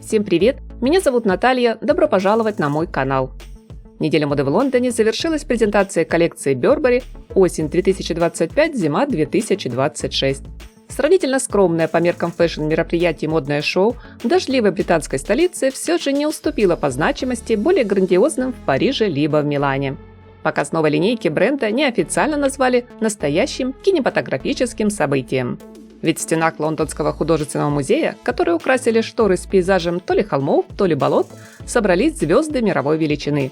Всем привет! Меня зовут Наталья, добро пожаловать на мой канал. Неделя моды в Лондоне завершилась презентацией коллекции Burberry осень 2025, зима 2026. Сравнительно скромное по меркам фэшн-мероприятий модное шоу в дождливой британской столице все же не уступило по значимости более грандиозным в Париже либо в Милане. Показ новой линейки бренда неофициально назвали настоящим кинематографическим событием. Ведь в стенах Лондонского художественного музея, которые украсили шторы с пейзажем то ли холмов, то ли болот, собрались звезды мировой величины.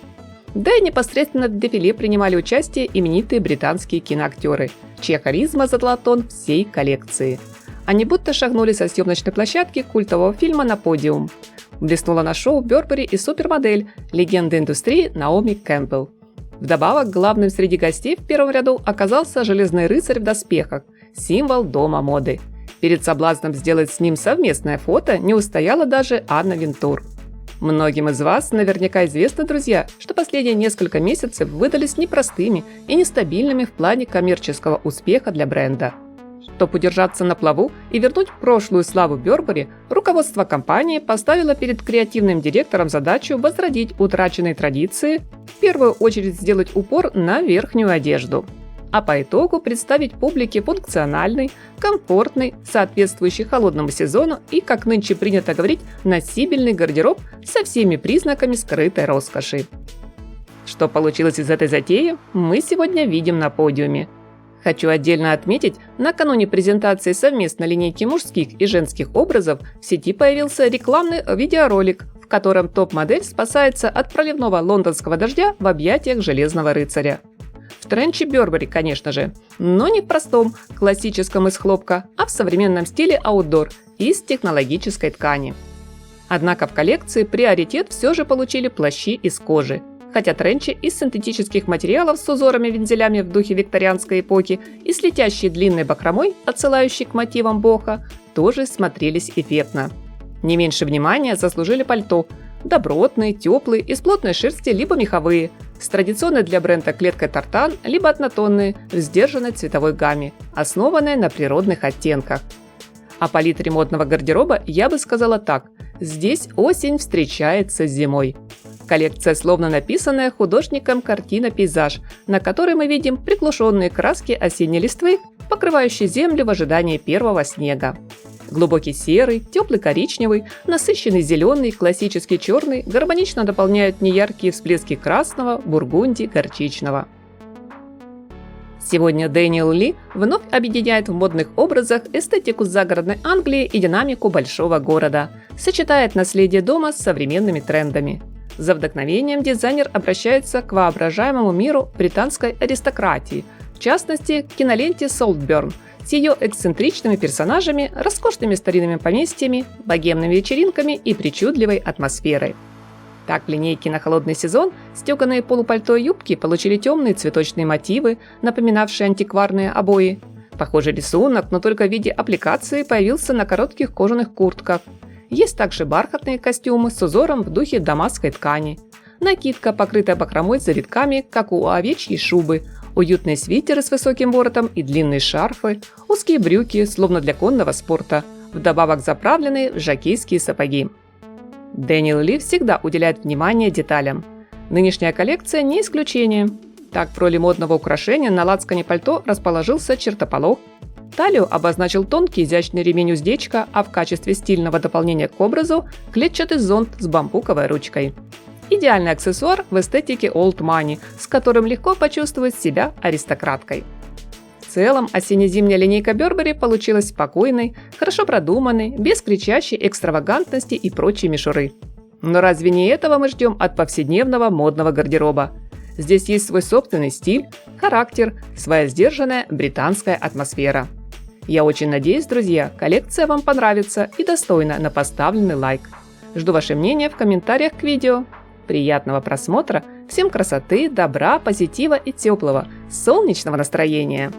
Да и непосредственно в дефиле принимали участие именитые британские киноактеры, чья харизма задала тон всей коллекции. Они будто шагнули со съемочной площадки культового фильма на подиум. Блеснула на шоу Burberry и супермодель, легенда индустрии Наоми Кэмпбелл. Вдобавок, главным среди гостей в первом ряду оказался железный рыцарь в доспехах, символ дома моды. Перед соблазном сделать с ним совместное фото не устояла даже Анна Винтур. Многим из вас наверняка известно, друзья, что последние несколько месяцев выдались непростыми и нестабильными в плане коммерческого успеха для бренда. Чтобы удержаться на плаву и вернуть прошлую славу Burberry, руководство компании поставило перед креативным директором задачу возродить утраченные традиции, в первую очередь сделать упор на верхнюю одежду, а по итогу представить публике функциональный, комфортный, соответствующий холодному сезону и, как нынче принято говорить, носибельный гардероб со всеми признаками скрытой роскоши. Что получилось из этой затеи, мы сегодня видим на подиуме. Хочу отдельно отметить, накануне презентации совместной линейки мужских и женских образов в сети появился рекламный видеоролик, в котором топ-модель спасается от проливного лондонского дождя в объятиях железного рыцаря. В тренче Burberry, конечно же, но не в простом, классическом из хлопка, а в современном стиле аутдор из технологической ткани. Однако в коллекции приоритет все же получили плащи из кожи, хотя тренчи из синтетических материалов с узорами-вензелями в духе викторианской эпохи и с летящей длинной бахромой, отсылающей к мотивам боха, тоже смотрелись эффектно. Не меньше внимания заслужили пальто, добротные, теплые, из плотной шерсти либо меховые, с традиционной для бренда клеткой тартан, либо однотонные, в сдержанной цветовой гамме, основанной на природных оттенках. О палитре модного гардероба я бы сказала так: здесь осень встречается с зимой. Коллекция словно написанная художником картина-пейзаж, на которой мы видим приглушенные краски осенней листвы, покрывающие землю в ожидании первого снега. Глубокий серый, теплый коричневый, насыщенный зеленый, классический черный гармонично дополняют неяркие всплески красного, бургунди, горчичного. Сегодня Дэниел Ли вновь объединяет в модных образах эстетику загородной Англии и динамику большого города, сочетает наследие дома с современными трендами. За вдохновением дизайнер обращается к воображаемому миру британской аристократии, в частности, к киноленте «Saltburn» с ее эксцентричными персонажами, роскошными старинными поместьями, богемными вечеринками и причудливой атмосферой. Так, в линейке на холодный сезон стеганые полупальто и юбки получили темные цветочные мотивы, напоминавшие антикварные обои. Похожий рисунок, но только в виде аппликации, появился на коротких кожаных куртках. Есть также бархатные костюмы с узором в духе дамасской ткани. Накидка, покрытая бахромой с завитками, как у овечьей шубы. Уютные свитеры с высоким воротом и длинные шарфы. Узкие брюки, словно для конного спорта. Вдобавок заправленные в жокейские сапоги. Дэниел Ли всегда уделяет внимание деталям. Нынешняя коллекция не исключение. Так, в роли модного украшения на лацкане пальто расположился чертополох. Талию обозначил тонкий изящный ремень-уздечка, а в качестве стильного дополнения к образу – клетчатый зонт с бамбуковой ручкой. Идеальный аксессуар в эстетике old money, с которым легко почувствовать себя аристократкой. В целом, осенне-зимняя линейка Burberry получилась спокойной, хорошо продуманной, без кричащей экстравагантности и прочей мишуры. Но разве не этого мы ждем от повседневного модного гардероба? Здесь есть свой собственный стиль, характер, своя сдержанная британская атмосфера. Я очень надеюсь, друзья, коллекция вам понравится и достойна на поставленный лайк. Жду ваше мнение в комментариях к видео. Приятного просмотра, всем красоты, добра, позитива и теплого, солнечного настроения!